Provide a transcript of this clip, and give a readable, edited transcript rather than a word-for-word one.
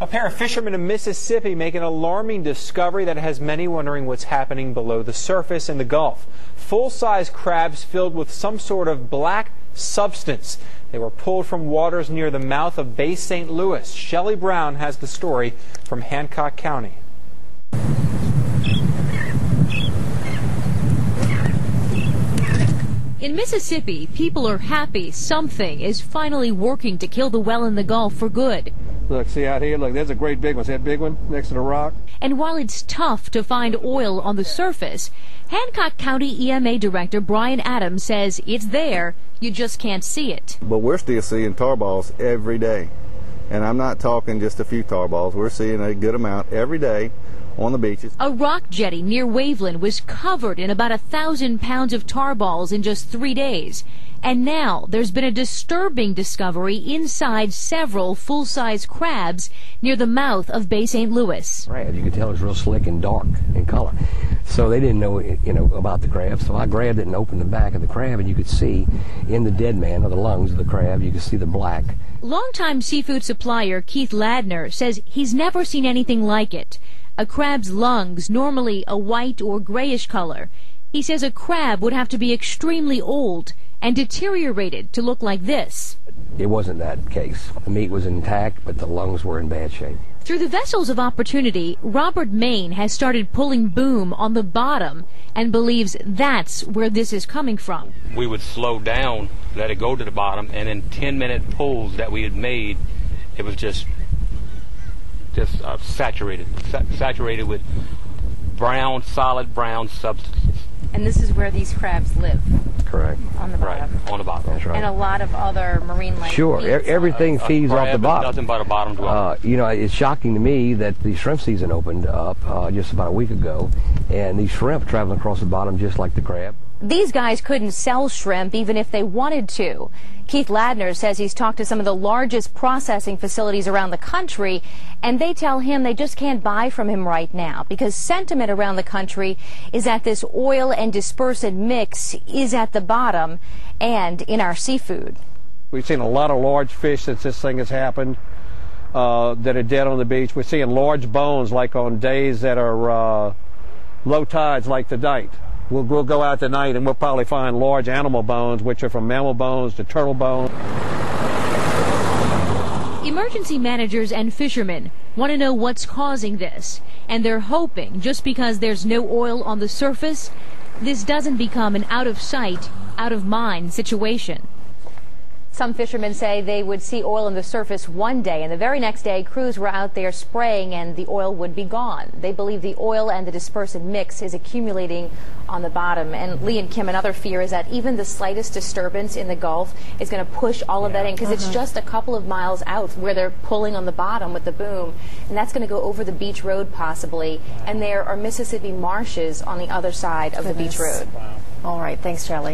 A pair of fishermen in Mississippi make an alarming discovery that has many wondering what's happening below the surface in the Gulf. Full-size crabs filled with some sort of black substance. They were pulled from waters near the mouth of Bay St. Louis. Shelley Brown has the story from Hancock County. In Mississippi, people are happy something is finally working to kill the well in the Gulf for good. Look, see out here, look, there's a great big one. See that big one next to the rock? And while it's tough to find oil on the surface, Hancock County EMA Director Brian Adams says it's there, you just can't see it. But we're still seeing tar balls every day. And I'm not talking just a few tar balls. We're seeing a good amount every day on the beaches. A rock jetty near Waveland was covered in about 1,000 pounds of tar balls in just 3 days. And now there's been a disturbing discovery inside several full-size crabs near the mouth of Bay St. Louis. Crabs, you could tell it was real slick and dark in color. So they didn't know, about the crab. So I grabbed it and opened the back of the crab, and you could see in the dead man, or the lungs of the crab, you could see the black. Longtime seafood supplier Keith Ladner says he's never seen anything like it. A crab's lungs, normally a white or grayish color. He says a crab would have to be extremely old and deteriorated to look like this. It wasn't that case. The meat was intact, but the lungs were in bad shape. Through the Vessels of Opportunity, Robert Main has started pulling boom on the bottom and believes that's where this is coming from. We would slow down, let it go to the bottom, and in 10-minute pulls that we had made, it was just saturated with brown, solid brown substances. And this is where these crabs live? Correct. On the bottom? Right, on the bottom. That's right. And a lot of other marine life. Sure, everything feeds off the bottom. Nothing but a bottom dweller. It's shocking to me that the shrimp season opened up just about a week ago, and these shrimp traveling across the bottom just like the crab. These guys couldn't sell shrimp even if they wanted to. Keith Ladner says he's talked to some of the largest processing facilities around the country, and they tell him they just can't buy from him right now because sentiment around the country is that this oil and dispersant mix is at the bottom and in our seafood. We've seen a lot of large fish since this thing has happened that are dead on the beach. We're seeing large bones like on days that are low tides like tonight. We'll go out tonight and we'll probably find large animal bones, which are from mammal bones to turtle bones. Emergency managers and fishermen want to know what's causing this, and they're hoping just because there's no oil on the surface, this doesn't become an out-of-sight, out-of-mind situation. Some fishermen say they would see oil on the surface one day, and the very next day crews were out there spraying and the oil would be gone. They believe the oil and the dispersant mix is accumulating on the bottom. And Lee and Kim, another fear is that even the slightest disturbance in the Gulf is going to push all of that in, because it's just a couple of miles out where they're pulling on the bottom with the boom, and that's going to go over the beach road possibly. And there are Mississippi marshes on the other side of the beach road. All right, thanks, Shelley.